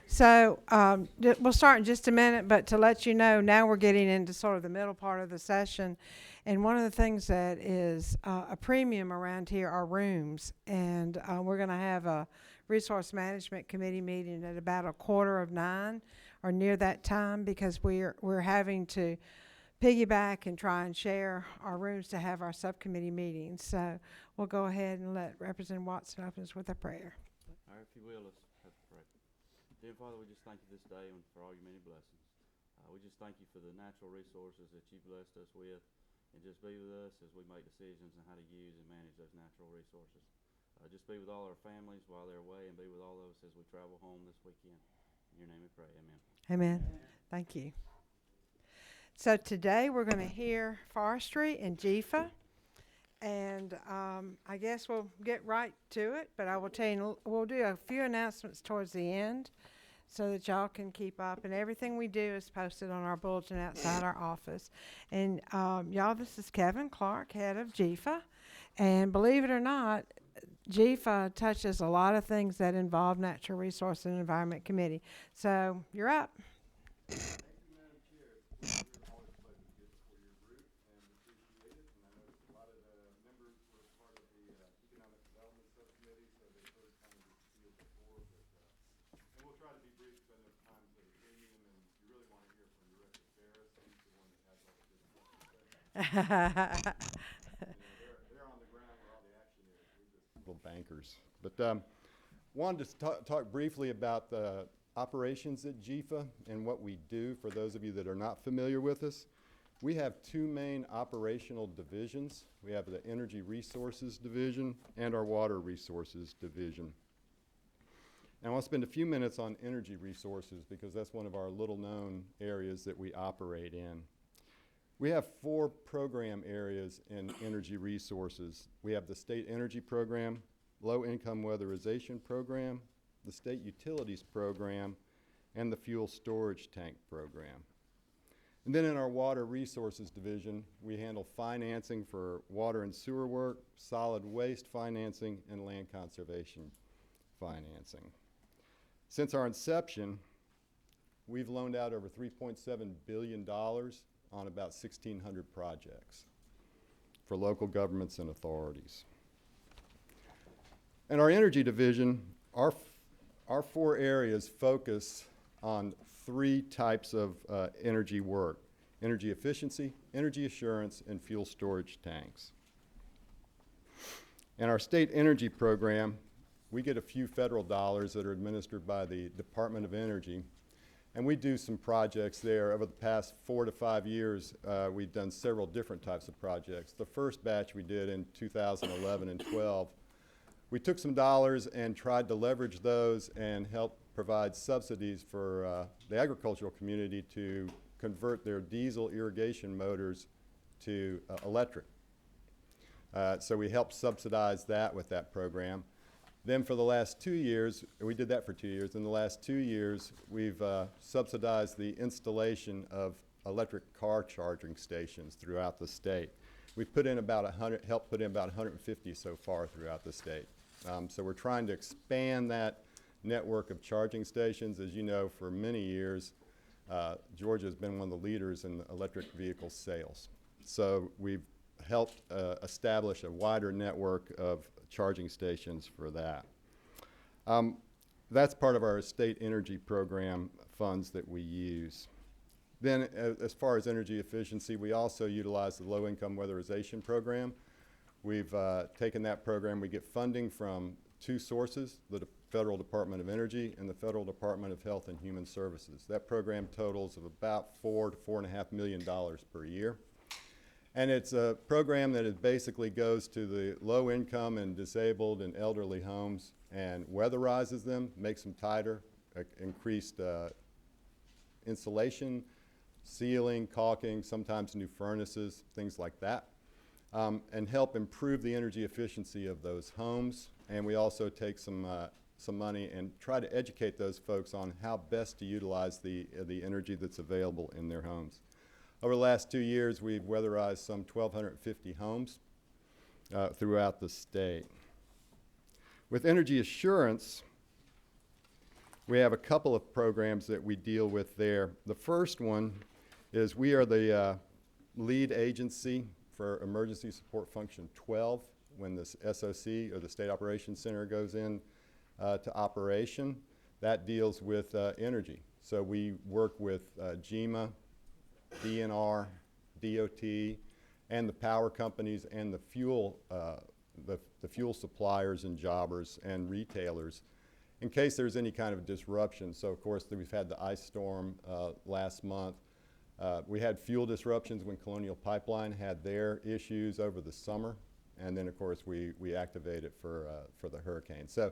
So we'll start in just a minute, but to let you know, now we're getting into sort of the middle part of the session. And one of the things that is a premium around here are rooms. And we're going to have a Resource Management Committee meeting at about 8:45 or near that time, because we're having to piggyback and try and share our rooms to have our subcommittee meetings. So we'll go ahead and let Representative Watson open us with a prayer. All right, if you will, let's pray. Dear Father, we just thank you this day and for all your many blessings. We just thank you for the natural resources that you blessed us with, and just be with us as we make decisions on how to use and manage those natural resources. Just be with all our families while they're away, and be with all of us as we travel home this weekend. In your name we pray, amen. Amen. Thank you. So today we're going to hear Forestry and GFEH. And I guess we'll get right to it, but I will tell you, we'll do a few announcements towards the end so that y'all can keep up. And everything we do is posted on our bulletin outside our office. And y'all, this is Kevin Clark, head of GFEH. And believe it or not, GFEH touches a lot of things that involve Natural Resource and Environment Committee. So you're up. They're on the ground where all the action is. We're just little bankers. But wanted to talk briefly about the operations at GFEH and what we do for those of you that are not familiar with us. We have two main operational divisions. We have the Energy Resources Division and our Water Resources Division. And I want to spend a few minutes on energy resources because that's one of our little-known areas that we operate in. We have 4 program areas in energy resources. We have the State Energy Program, Low Income Weatherization Program, the State Utilities Program, and the Fuel Storage Tank Program. And then in our Water Resources Division, we handle financing for water and sewer work, solid waste financing, and land conservation financing. Since our inception, we've loaned out over $3.7 billion on about 1,600 projects for local governments and authorities. In our energy division, our 4 areas focus on 3 types of energy work: energy efficiency, energy assurance, and fuel storage tanks. In our state energy program, we get a few federal dollars that are administered by the Department of Energy. And we do some projects there. Over the past 4 to 5 years, we've done several different types of projects. The first batch we did in 2011 and 12, we took some dollars and tried to leverage those and help provide subsidies for the agricultural community to convert their diesel irrigation motors to electric. So we helped subsidize that with that program. Then for the last 2 years, we did that for 2 years. In the last 2 years, we've subsidized the installation of electric car charging stations throughout the state. We've put in about 100, helped put in about 150 so far throughout the state. So we're trying to expand that network of charging stations. As you know, for many years, Georgia has been one of the leaders in electric vehicle sales. So we've helped establish a wider network of charging stations for that. That's part of our state energy program funds that we use. Then as far as energy efficiency, we also utilize the Low Income Weatherization Program. We've taken that program. We get funding from 2 sources, the Federal Department of Energy and the Federal Department of Health and Human Services. That program totals of about $4 to $4.5 million per year. And it's a program that basically goes to the low income and disabled and elderly homes and weatherizes them, makes them tighter, increased insulation, ceiling, caulking, sometimes new furnaces, things like that, and help improve the energy efficiency of those homes. And we also take some money and try to educate those folks on how best to utilize the energy that's available in their homes. Over the last 2 years, we've weatherized some 1,250 homes throughout the state. With energy assurance, We have a couple of programs that we deal with there. The first one is we are the lead agency for Emergency Support Function 12 when the SOC, or the State Operations Center, goes in to operation. That deals with energy. So we work with GEMA, DNR, DOT, and the power companies and the fuel suppliers and jobbers and retailers in case there's any kind of disruption. So of course we've had the ice storm last month. We had fuel disruptions when Colonial Pipeline had their issues over the summer, and then of course we activate it for the hurricane. So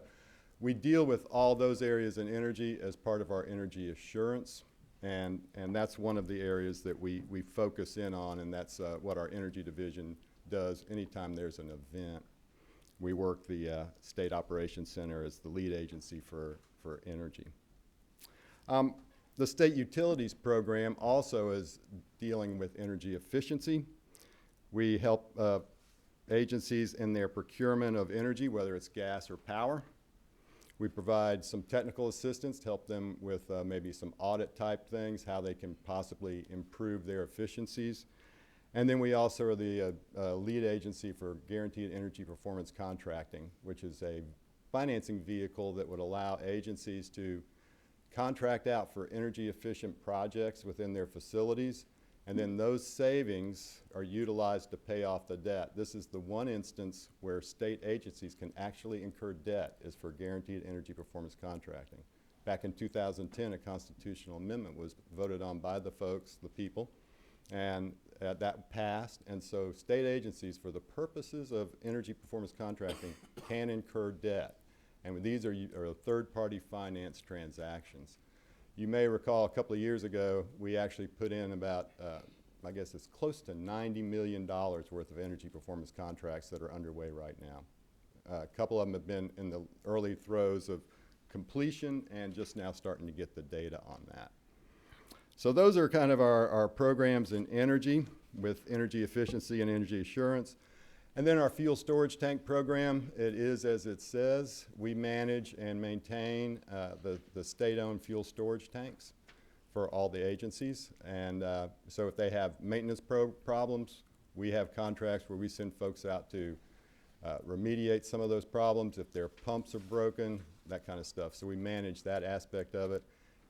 we deal with all those areas in energy as part of our energy assurance, and that's one of the areas that we focus in on, and that's what our energy division does anytime there's an event. We work the State Operations Center as the lead agency for energy. The State Utilities Program also is dealing with energy efficiency. We help agencies in their procurement of energy, whether it's gas or power. We provide some technical assistance to help them with maybe some audit type things, how they can possibly improve their efficiencies. And then we also are the lead agency for Guaranteed Energy Performance Contracting, which is a financing vehicle that would allow agencies to contract out for energy efficient projects within their facilities, and then those savings are utilized to pay off the debt. This is the one instance where state agencies can actually incur debt, is for Guaranteed Energy Performance Contracting. Back in 2010, a constitutional amendment was voted on by the folks, the people, and that passed, and so state agencies, for the purposes of energy performance contracting, can incur debt. And these are third-party finance transactions. You may recall a couple of years ago, we actually put in about, I guess it's close to $90 million worth of energy performance contracts that are underway right now. A couple of them have been in the early throes of completion and just now starting to get the data on that. So those are kind of our programs in energy, with energy efficiency and energy assurance. And then our fuel storage tank program, it is as it says. We manage and maintain the state-owned fuel storage tanks for all the agencies. And so if they have maintenance problems, we have contracts where we send folks out to remediate some of those problems. If their pumps are broken, that kind of stuff. So we manage that aspect of it.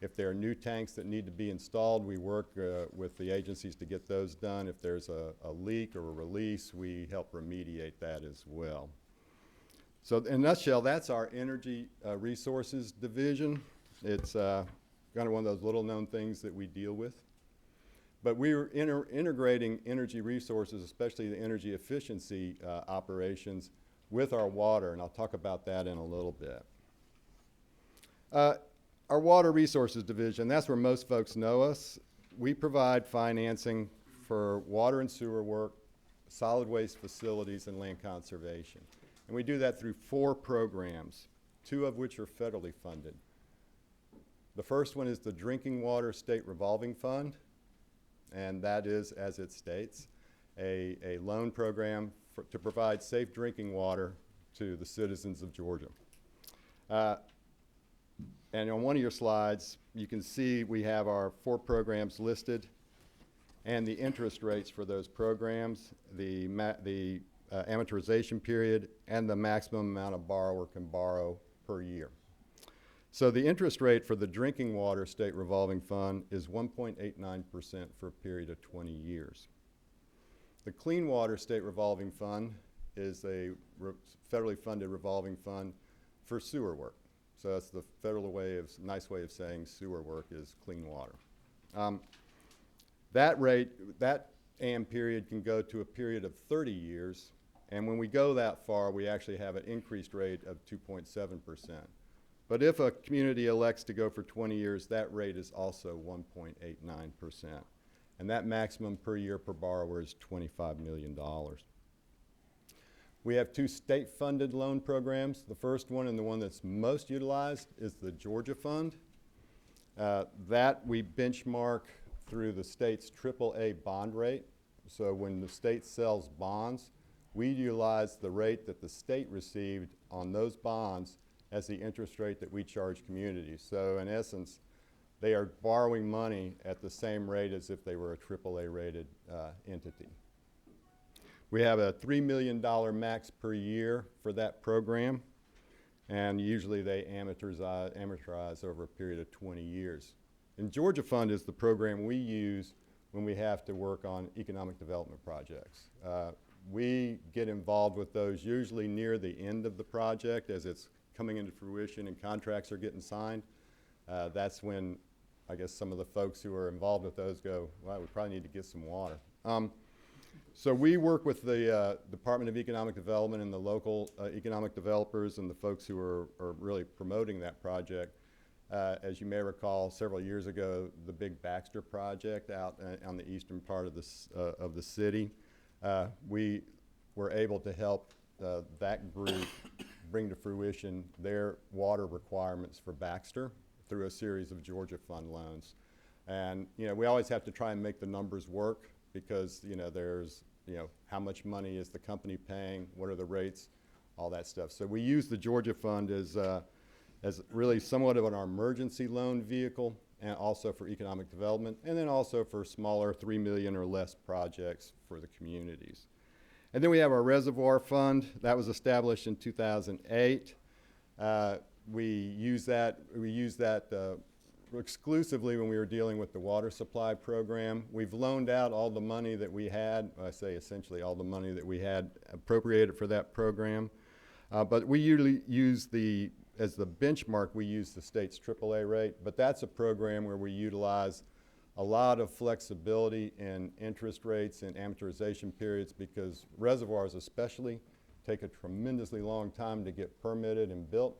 If there are new tanks that need to be installed, we work with the agencies to get those done. If there's a leak or a release, we help remediate that as well. So in a nutshell, that's our Energy Resources Division. It's kind of one of those little known things that we deal with. But we're integrating energy resources, especially the energy efficiency operations, with our water, and I'll talk about that in a little bit. Our Water Resources Division, that's where most folks know us. We provide financing for water and sewer work, solid waste facilities, and land conservation. And we do that through 4 programs, 2 of which are federally funded. The first one is the Drinking Water State Revolving Fund, and that is, as it states, a loan program to provide safe drinking water to the citizens of Georgia. And on one of your slides, you can see we have our 4 programs listed and the interest rates for those programs, the amortization period, and the maximum amount a borrower can borrow per year. So the interest rate for the Drinking Water State Revolving Fund is 1.89% for a period of 20 years. The Clean Water State Revolving Fund is a federally funded revolving fund for sewer work. So that's the federal nice way of saying sewer work is clean water. That AM period can go to a period of 30 years, and when we go that far, we actually have an increased rate of 2.7%. But if a community elects to go for 20 years, that rate is also 1.89%. And that maximum per year per borrower is $25 million. We have 2 state-funded loan programs. The first one, and the one that's most utilized, is the Georgia Fund. That we benchmark through the state's AAA bond rate. So when the state sells bonds, we utilize the rate that the state received on those bonds as the interest rate that we charge communities. So in essence, they are borrowing money at the same rate as if they were a AAA rated entity. We have a $3 million max per year for that program, and usually they amortize over a period of 20 years. And Georgia Fund is the program we use when we have to work on economic development projects. We get involved with those usually near the end of the project as it's coming into fruition and contracts are getting signed. That's when I guess some of the folks who are involved with those go, well, we probably need to get some water. So we work with the Department of Economic Development and the local economic developers and the folks who are really promoting that project. As you may recall, several years ago, the big Baxter project out on the eastern part of the city, we were able to help that group bring to fruition their water requirements for Baxter through a series of Georgia Fund loans. And, you know, we always have to try and make the numbers work because, you know, there's, you know, how much money is the company paying, what are the rates, all that stuff. So we use the Georgia Fund as really somewhat of an emergency loan vehicle and also for economic development and then also for smaller $3 million or less projects for the communities. And then we have our reservoir fund that was established in 2008. We use that exclusively when we were dealing with the water supply program. We've loaned out all the money that we had, I say essentially all the money that we had appropriated for that program. But we usually use as the benchmark, we use the state's AAA rate, but that's a program where we utilize a lot of flexibility in interest rates and amortization periods because reservoirs especially take a tremendously long time to get permitted and built.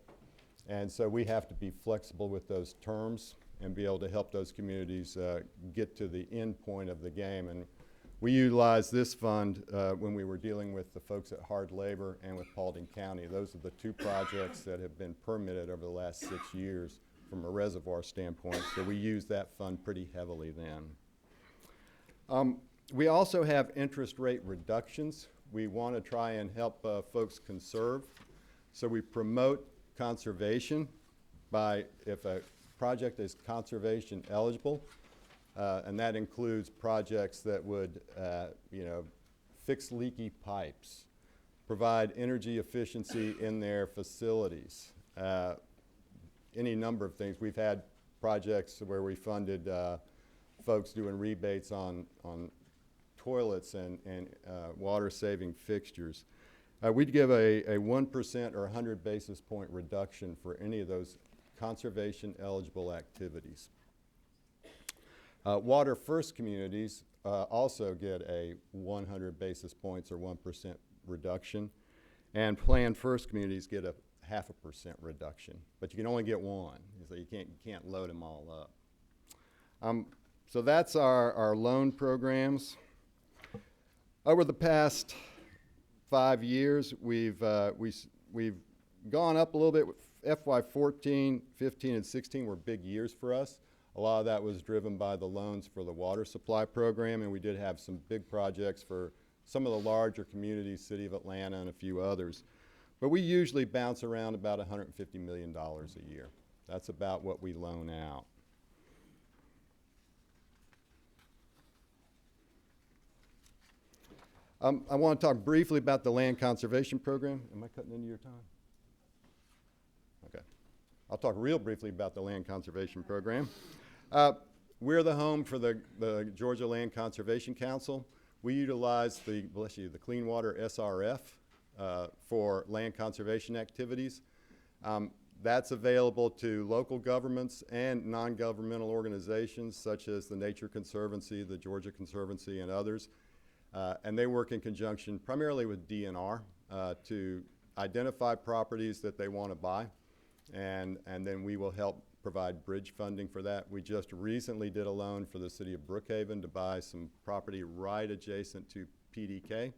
And so we have to be flexible with those terms and be able to help those communities get to the end point of the game. And we utilized this fund when we were dealing with the folks at Hard Labor and with Paulding County. Those are the two projects that have been permitted over the last 6 years from a reservoir standpoint. So we use that fund pretty heavily then. We also have interest rate reductions. We want to try and help folks conserve. So we promote conservation by, if a project is conservation eligible, and that includes projects that would, you know, fix leaky pipes, provide energy efficiency in their facilities, any number of things. We've had projects where we funded folks doing rebates on toilets and water-saving fixtures. We'd give a 1% or 100 basis point reduction for any of those conservation-eligible activities. Water First communities also get a 100 basis points or 1% reduction, and Plan First communities get a 0.5% reduction, but you can only get one, so you can't load them all up. So that's our loan programs. Over the past 5 years, we've gone up a little bit. FY 14, 15, and 16 were big years for us. A lot of that was driven by the loans for the water supply program, and we did have some big projects for some of the larger communities, City of Atlanta and a few others. But we usually bounce around about $150 million a year. That's about what we loan out. I want to talk briefly about the land conservation program. Am I cutting into your time? Okay. I'll talk real briefly about the land conservation program. We're the home for the Georgia Land Conservation Council. We utilize the Clean Water SRF for land conservation activities. That's available to local governments and non-governmental organizations such as the Nature Conservancy, the Georgia Conservancy, and others. And they work in conjunction primarily with DNR to identify properties that they want to buy, and then we will help provide bridge funding for that. We just recently did a loan for the city of Brookhaven to buy some property right adjacent to PDK.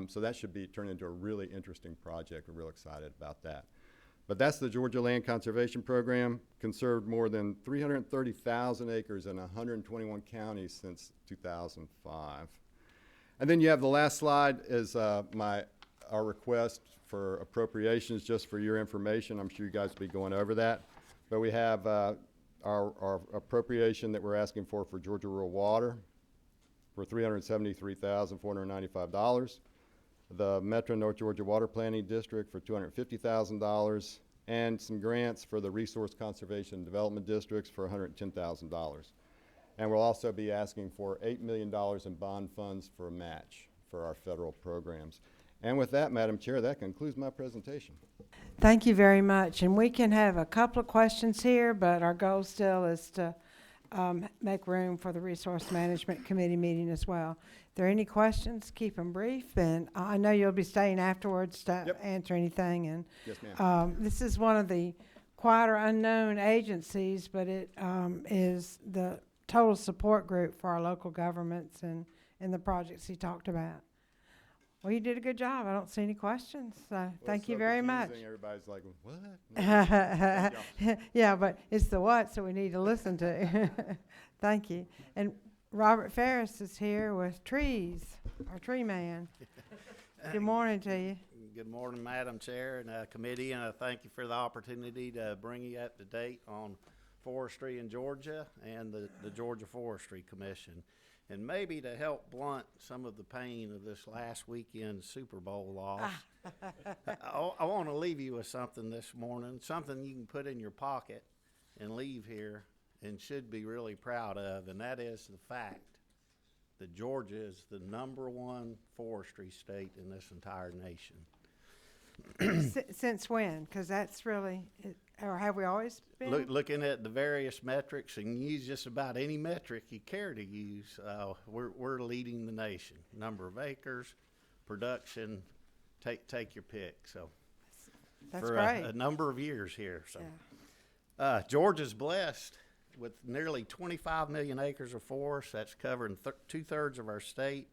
So that should turn into a really interesting project. We're real excited about that. But that's the Georgia Land Conservation Program, conserved more than 330,000 acres in 121 counties since 2005. And then you have the last slide is my our request for appropriations, just for your information. I'm sure you guys will be going over that. But we have our appropriation that we're asking for Georgia Rural Water for $373,495. The Metro North Georgia Water Planning District for $250,000, and some grants for the Resource Conservation and Development Districts for $110,000. And we'll also be asking for $8 million in bond funds for a match for our federal programs. And with that, Madam Chair, that concludes my presentation. Thank you very much. And we can have a couple of questions here, but our goal still is to make room for the Resource Management Committee meeting as well. If there are any questions, keep them brief. And I know you'll be staying afterwards to answer anything. And Yes, ma'am. this is one of the quieter unknown agencies, but it is the total support group for our local governments and the projects he talked about. Well, you did a good job. I don't see any questions. So thank you very much. Everybody's like, what? Yeah, but it's the what, so we need to listen to. Thank you. And Robert Ferris is here with trees, our tree man. Good morning to you. Good morning, Madam Chair and committee, and thank you for the opportunity to bring you up to date on forestry in Georgia and the Georgia Forestry Commission. And maybe to help blunt some of the pain of this last weekend's Super Bowl loss, I want to leave you with something this morning, something you can put in your pocket and leave here and should be really proud of, and that is the fact that Georgia is the #1 forestry state in this entire nation. Since when? Because that's really, or have we always been? Looking at the various metrics, and use just about any metric you care to use, we're leading the nation. Number of acres, production, take your pick. So That's for great. a number of years here. So Yeah. Georgia's blessed with nearly 25 million acres of forest. That's covering 2/3 of our state.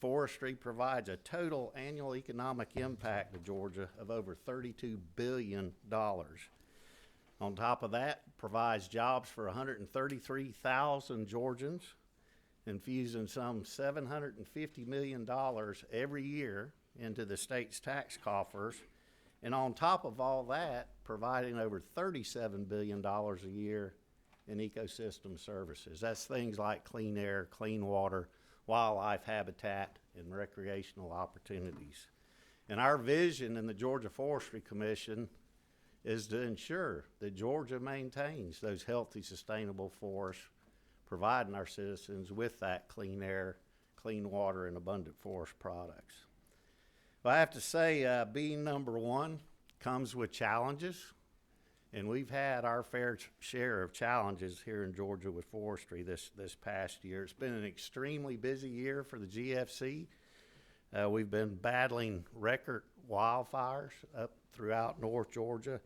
Forestry provides a total annual economic impact to Georgia of over $32 billion. On top of that, provides jobs for 133,000 Georgians, infusing some $750 million every year into the state's tax coffers. And on top of all that, providing over $37 billion a year in ecosystem services. That's things like clean air, clean water, wildlife habitat, and recreational opportunities. And our vision in the Georgia Forestry Commission is to ensure that Georgia maintains those healthy, sustainable forests, providing our citizens with that clean air, clean water, and abundant forest products. Well, I have to say, being #1 comes with challenges, and we've had our fair share of challenges here in Georgia with forestry this past year. It's been an extremely busy year for the GFC. We've been battling record wildfires up throughout North Georgia,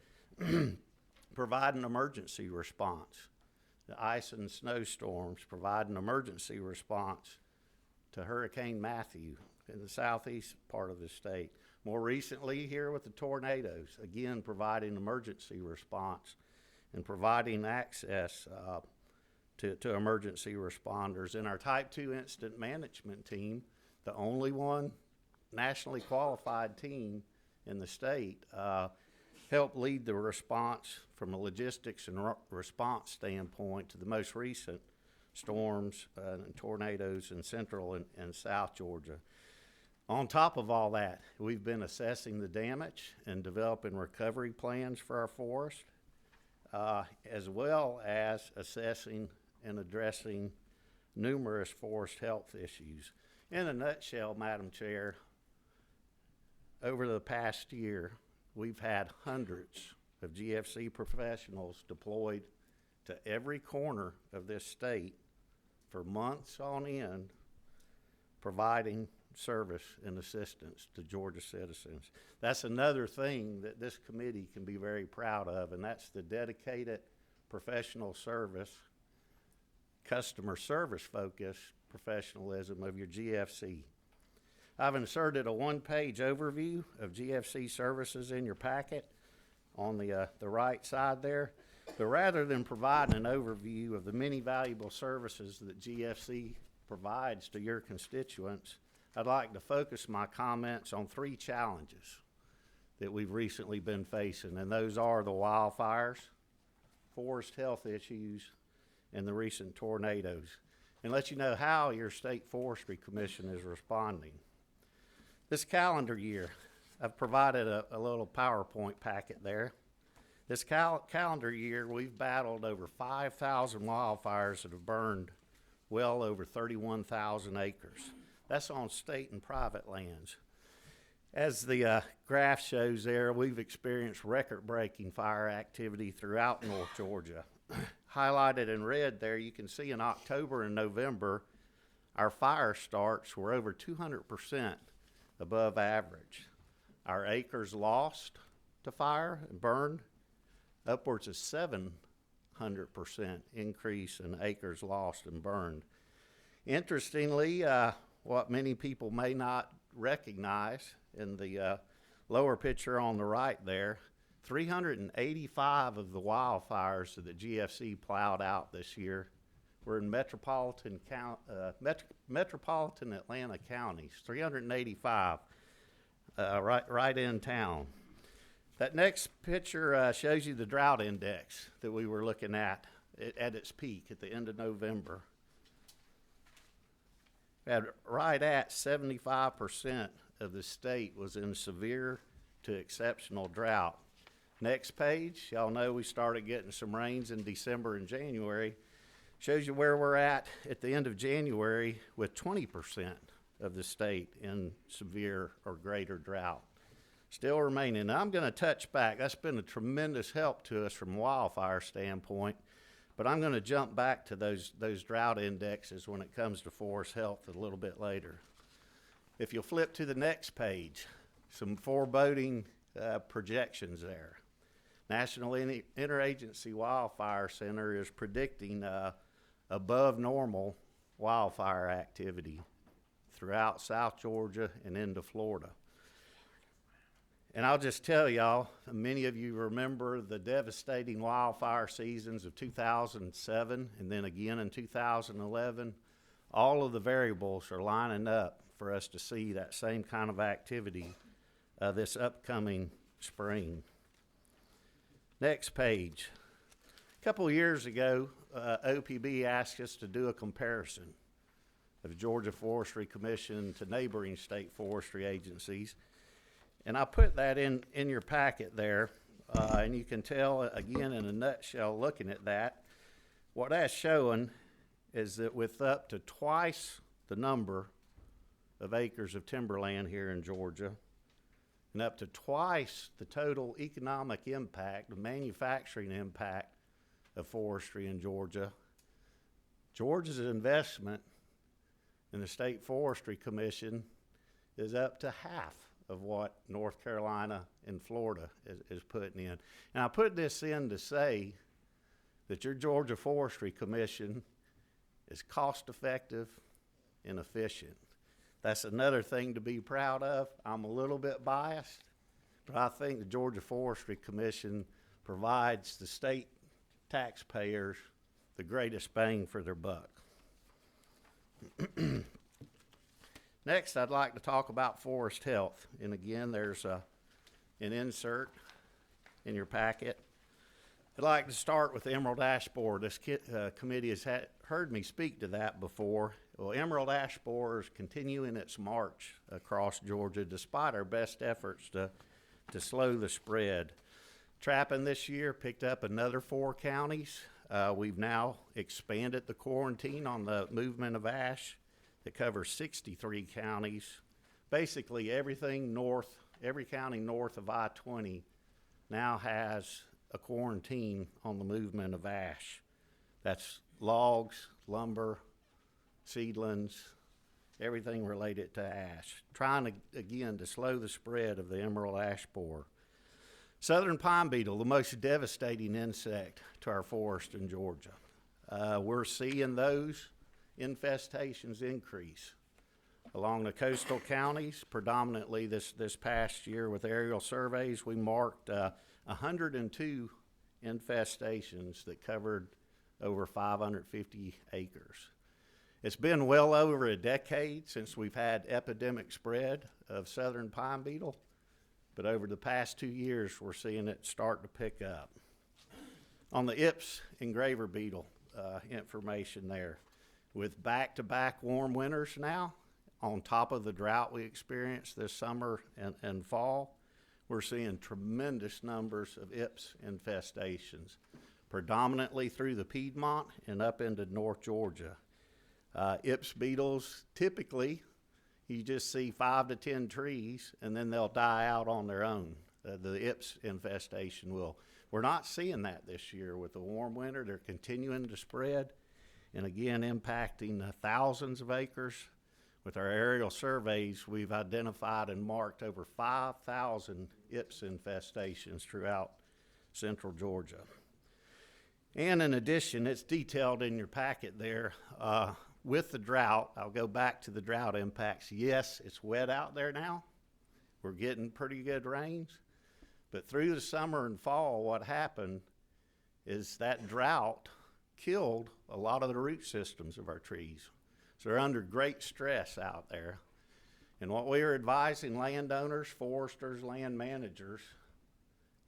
providing emergency response. The ice and snowstorms, providing emergency response to Hurricane Matthew in the southeast part of the state. More recently here with the tornadoes, again providing emergency response and providing access to emergency responders. And our Type 2 incident management team, the only one nationally qualified team in the state, helped lead the response from a logistics and response standpoint to the most recent storms and tornadoes in central and south Georgia. On top of all that, we've been assessing the damage and developing recovery plans for our forest, as well as assessing and addressing numerous forest health issues. In a nutshell, Madam Chair, over the past year, we've had hundreds of GFC professionals deployed to every corner of this state for months on end, providing service and assistance to Georgia citizens. That's another thing that this committee can be very proud of, and that's the dedicated professional service, customer service focused professionalism of your GFC. I've inserted a one-page overview of GFC services in your packet on the right side there. But rather than providing an overview of the many valuable services that GFC provides to your constituents, I'd like to focus my comments on 3 challenges that we've recently been facing, and those are the wildfires, forest health issues, and the recent tornadoes, and let you know how your state forestry commission is responding. This calendar year, I've provided a little PowerPoint packet there. This calendar year, we've battled over 5,000 wildfires that have burned well over 31,000 acres. That's on state and private lands. As the graph shows there, we've experienced record-breaking fire activity throughout North Georgia. Highlighted in red there, you can see in October and November, our fire starts were over 200% above average. Our acres lost to fire and burned, upwards of 700% increase in acres lost and burned. Interestingly, what many people may not recognize in the lower picture on the right there, 385 of the wildfires that the GFC plowed out this year were in metropolitan Atlanta counties, 385 right in town. That next picture shows you the drought index that we were looking at its peak at the end of November. Right at 75% of the state was in severe to exceptional drought. Next page, y'all know we started getting some rains in December and January. Shows you where we're at the end of January with 20% of the state in severe or greater drought. Still remaining. Now I'm going to touch back. That's been a tremendous help to us from a wildfire standpoint, but I'm going to jump back to those drought indexes when it comes to forest health a little bit later. If you'll flip to the next page, some foreboding projections there. National Interagency Wildfire Center is predicting above normal wildfire activity throughout South Georgia and into Florida. And I'll just tell y'all, many of you remember the devastating wildfire seasons of 2007 and then again in 2011. All of the variables are lining up for us to see that same kind of activity this upcoming spring. Next page. A couple of years ago, OPB asked us to do a comparison of the Georgia Forestry Commission to neighboring state forestry agencies. And I put that in your packet there, and you can tell, again, in a nutshell, looking at that, what that's showing is that with up to twice the number of acres of timberland here in Georgia, and up to twice the total economic impact, the manufacturing impact of forestry in Georgia, Georgia's investment in the State Forestry Commission is up to half of what North Carolina and Florida is putting in. And I put this in to say that your Georgia Forestry Commission is cost effective and efficient. That's another thing to be proud of. I'm a little bit biased, but I think the Georgia Forestry Commission provides the state taxpayers the greatest bang for their buck. Next, I'd like to talk about forest health. And again, there's an insert in your packet. I'd like to start with the Emerald Ash Borer. This committee has heard me speak to that before. Well, Emerald Ash Borer is continuing its march across Georgia despite our best efforts to slow the spread. Trapping this year picked up another 4 counties. We've now expanded the quarantine on the movement of ash that covers 63 counties. Basically everything north, every county north of I-20 now has a quarantine on the movement of ash. That's logs, lumber, seedlings, everything related to ash. Trying to, again, to slow the spread of the emerald ash borer. Southern pine beetle, the most devastating insect to our forest in Georgia. We're seeing those infestations increase along the coastal counties. Predominantly this past year with aerial surveys, we marked 102 infestations that covered over 550 acres. It's been well over a decade since we've had epidemic spread of southern pine beetle, but over the past 2 years, we're seeing it start to pick up. On the Ips engraver beetle information there, with back-to-back warm winters now, on top of the drought we experienced this summer and fall, we're seeing tremendous numbers of Ips infestations, predominantly through the Piedmont and up into North Georgia. Ips beetles, typically, you just see 5 to 10 trees and then they'll die out on their own. The Ips infestation will. We're not seeing that this year with the warm winter. They're continuing to spread and again impacting thousands of acres. With our aerial surveys, we've identified and marked over 5,000 Ips infestations throughout central Georgia. And in addition, it's detailed in your packet there, with the drought. I'll go back to the drought impacts. Yes, it's wet out there now. We're getting pretty good rains. But through the summer and fall, what happened is that drought killed a lot of the root systems of our trees. So they're under great stress out there. And what we are advising landowners, foresters, land managers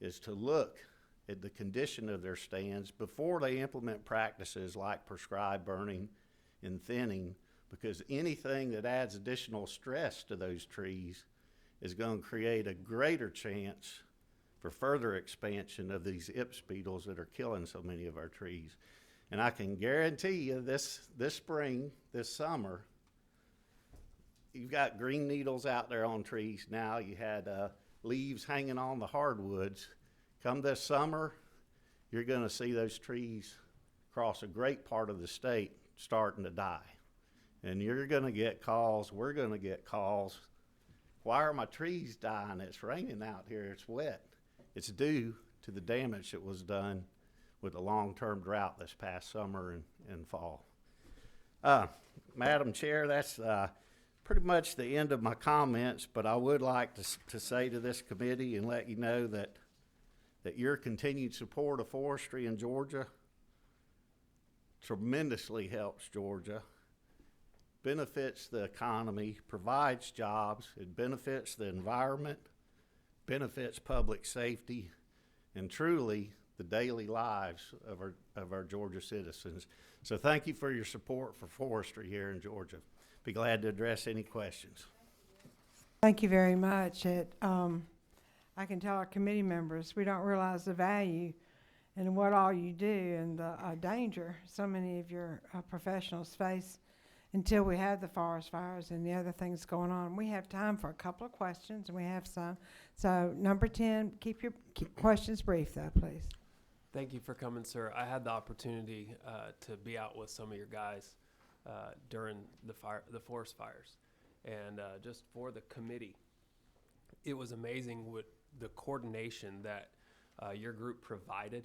is to look at the condition of their stands before they implement practices like prescribed burning and thinning, because anything that adds additional stress to those trees is going to create a greater chance for further expansion of these Ips beetles that are killing so many of our trees. And I can guarantee you this spring, this summer, you've got green needles out there on trees now. You had leaves hanging on the hardwoods. Come this summer, you're going to see those trees across a great part of the state starting to die. And you're going to get calls, we're going to get calls. Why are my trees dying? It's raining out here, it's wet. It's due to the damage that was done with the long-term drought this past summer and fall. Madam Chair, that's pretty much the end of my comments, but I would like to say to this committee and let you know that your continued support of forestry in Georgia tremendously helps Georgia, benefits the economy, provides jobs, it benefits the environment, benefits public safety, and truly the daily lives of our Georgia citizens. So thank you for your support for forestry here in Georgia. Be glad to address any questions. Thank you very much. I can tell our committee members, we don't realize the value and what all you do and the danger so many of your professionals face until we have the forest fires and the other things going on. We have time for a couple of questions, and we have some. So number 10, keep your questions brief, though, please. Thank you for coming, sir. I had the opportunity to be out with some of your guys during the forest fires, and just for the committee, it was amazing with the coordination that your group provided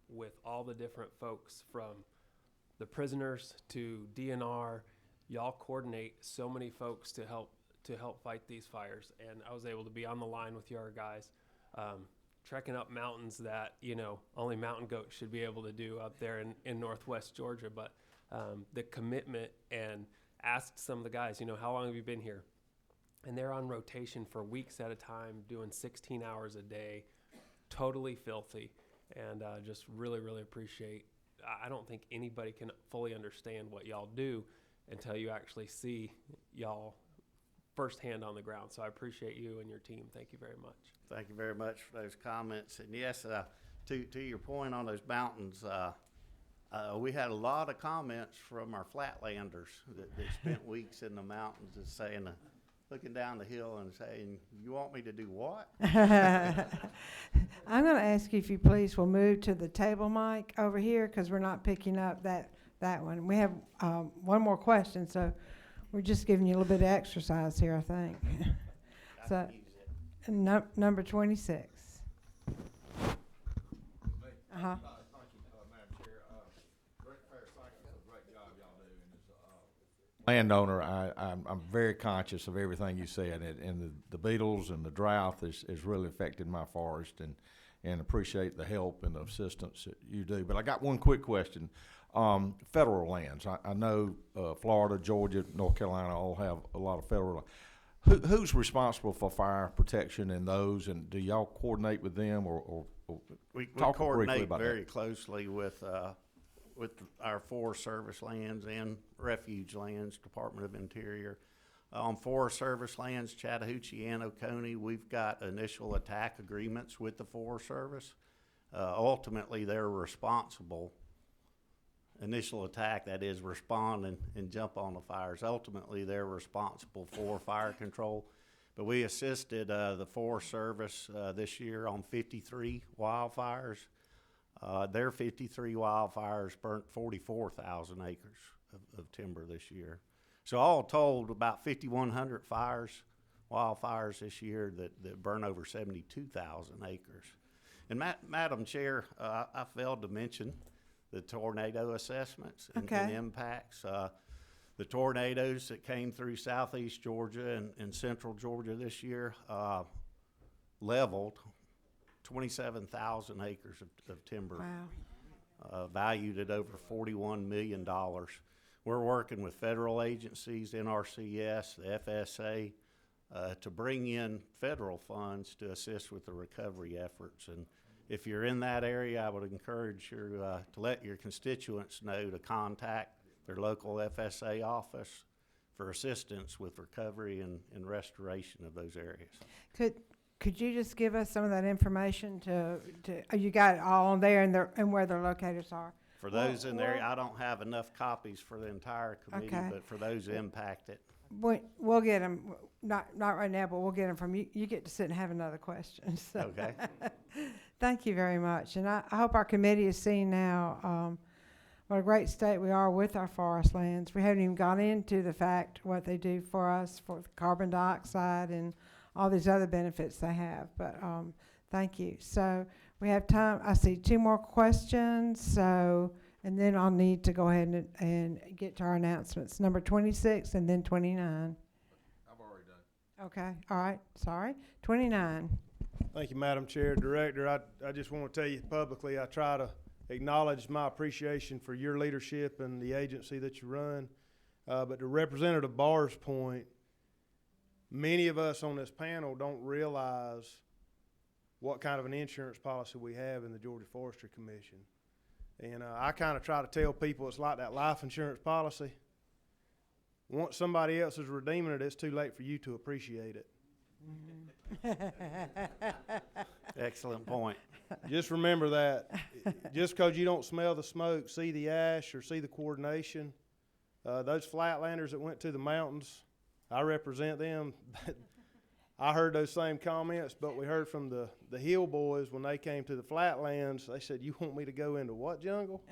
with all the different folks, from the prisoners to DNR. Y'all coordinate so many folks to help fight these fires, and I was able to be on the line with your guys, trekking up mountains that only mountain goats should be able to do up there in northwest Georgia. But the commitment, and asked some of the guys, how long have you been here? And they're on rotation for weeks at a time, doing 16 hours a day, totally filthy, and just really, really appreciate. I don't think anybody can fully understand what y'all do until you actually see y'all firsthand on the ground. So I appreciate you and your team. Thank you very much. Thank you very much for those comments. And yes, to your point on those mountains, we had a lot of comments from our flatlanders that spent weeks in the mountains and saying, looking down the hill and saying, "You want me to do what?" I'm going to ask you if you please will move to the table mic over here, because we're not picking up that one. We have one more question, so we're just giving you a little bit of exercise here, I think. So, number 26. Uh-huh. Landowner, I'm very conscious of everything you said, and the beetles and the drought has really affected my forest, and appreciate the help and the assistance that you do. But I got one quick question. Federal lands. I know Florida, Georgia, North Carolina all have a lot of federal. Who's responsible for fire protection in those, and do y'all coordinate with them, or We talk briefly coordinate about very that? closely with our Forest Service lands and refuge lands, Department of Interior. On Forest Service lands, Chattahoochee and Oconee, we've got initial attack agreements with the Forest Service. Ultimately, they're responsible. Initial attack, that is, respond and jump on the fires. Ultimately, they're responsible for fire control. But we assisted the Forest Service this year on 53 wildfires. Their 53 wildfires burnt 44,000 acres of timber this year. So all told, about 5,100 wildfires this year that burn over 72,000 acres. And Madam Chair, I failed to mention the tornado assessments and impacts. The tornadoes that came through southeast Georgia and central Georgia this year leveled 27,000 acres of timber. Wow. Valued at over $41 million. We're working with federal agencies, NRCS, the FSA, to bring in federal funds to assist with the recovery efforts. And if you're in that area, I would encourage you to let your constituents know to contact their local FSA office for assistance with recovery and restoration of those areas. Could you just give us some of that information you got it all on there and where their locators are? For those in there, I don't have enough copies for the entire committee, but for those impacted. We'll get them, not right now, but we'll get them from you. You get to sit and have another question. So. Okay. Thank you very much. And I hope our committee is seeing now what a great state we are with our forest lands. We haven't even gone into the fact what they do for us for carbon dioxide and all these other benefits they have. But thank you. So we have time. I see 2 more questions. So, and then I'll need to go ahead and get to our announcements. Number 26 and then 29. I've already done. Okay. All right. Sorry. 29. Thank you, Madam Chair, Director. I just want to tell you publicly, I try to acknowledge my appreciation for your leadership and the agency that you run. But to Representative Barr's point, many of us on this panel don't realize what kind of an insurance policy we have in the Georgia Forestry Commission. And I kind of try to tell people it's like that life insurance policy. Once somebody else is redeeming it, it's too late for you to appreciate it. Excellent point. Just remember that. Just because you don't smell the smoke, see the ash, or see the coordination, those flatlanders that went to the mountains, I represent them. I heard those same comments, but we heard from the hill boys when they came to the flatlands. They said, "You want me to go into what jungle?"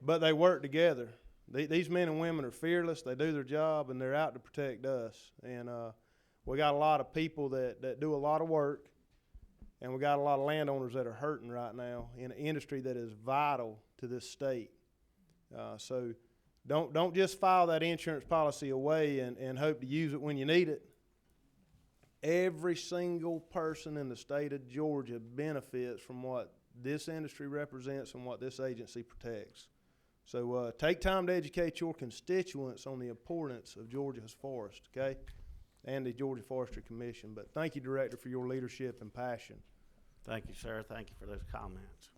But they work together. These men and women are fearless. They do their job, and they're out to protect us. And we got a lot of people that do a lot of work, and we got a lot of landowners that are hurting right now in an industry that is vital to this state. So don't just file that insurance policy away and hope to use it when you need it. Every single person in the state of Georgia benefits from what this industry represents and what this agency protects. So take time to educate your constituents on the importance of Georgia's forest, okay, and the Georgia Forestry Commission. But thank you, Director, for your leadership and passion. Thank you, sir. Thank you for those comments.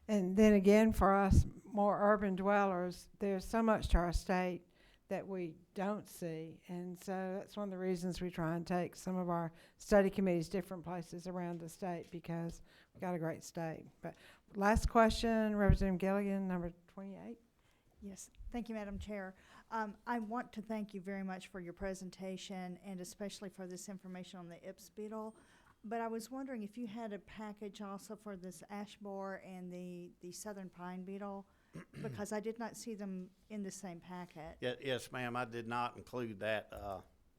And then again, for us more urban dwellers, there's so much to our state that we don't see. And so that's one of the reasons we try and take some of our study committees different places around the state, because we've got a great state. But last question, Representative Gilligan, number 28. Yes, thank you, Madam Chair. I want to thank you very much for your presentation and especially for this information on the Ips beetle. But I was wondering if you had a package also for this ash borer and the southern pine beetle, because I did not see them in the same packet. Yes, ma'am, I did not include that.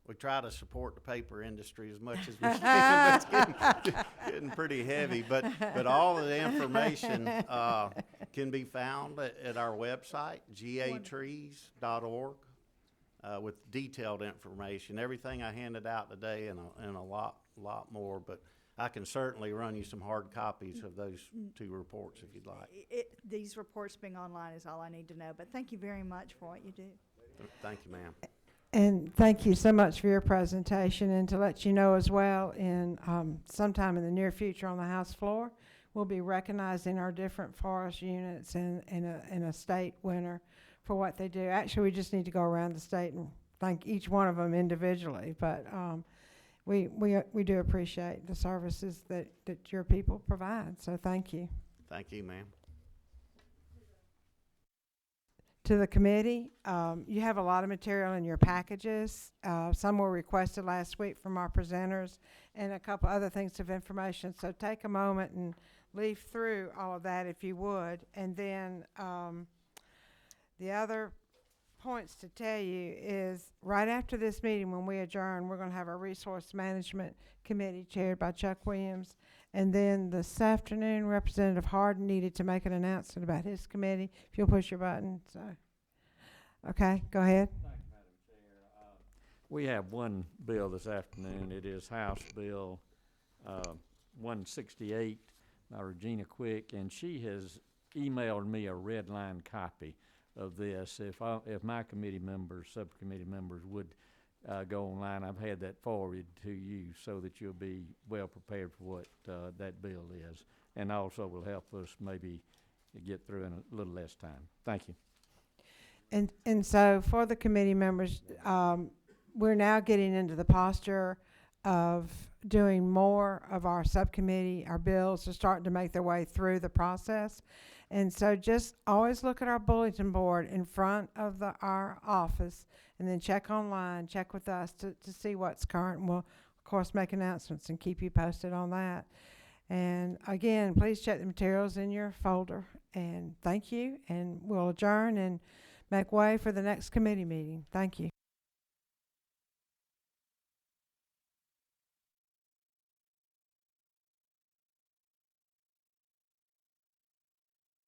We try to support the paper industry as much as we can, but it's getting pretty heavy. But all of the information can be found at our website, gatrees.org, with detailed information. Everything I handed out today and a lot more. But I can certainly run you some hard copies of those two reports if you'd like. These reports being online is all I need to know, but thank you very much for what you do. Thank you, ma'am. And thank you so much for your presentation. And to let you know as well, in sometime in the near future on the House floor, we'll be recognizing our different forest units in a state winner for what they do. Actually, we just need to go around the state and thank each one of them individually. But we do appreciate the services that your people provide. So thank you. Thank you, ma'am. To the committee, you have a lot of material in your packages. Some were requested last week from our presenters, and a couple other things of information. So take a moment and leaf through all of that if you would. And then the other points to tell you is right after this meeting, when we adjourn, we're going to have a resource management committee chaired by Chuck Williams. And then this afternoon, Representative Harden needed to make an announcement about his committee. If you'll push your button. So, okay, go ahead. Thank you, Madam Chair. We have one bill this afternoon. It is House Bill 168 by Regina Quick, and she has emailed me a red line copy of this. If my committee members, subcommittee members would go online, I've had that forwarded to you so that you'll be well prepared for what that bill is, and also will help us maybe get through in a little less time. Thank you. And so for the committee members, we're now getting into the posture of doing more of our subcommittee. Our bills are starting to make their way through the process. And so just always look at our bulletin board in front of our office, and then check online, check with us to see what's current. And we'll, of course, make announcements and keep you posted on that. And again, please check the materials in your folder. And thank you. And we'll adjourn and make way for the next committee meeting. Thank you.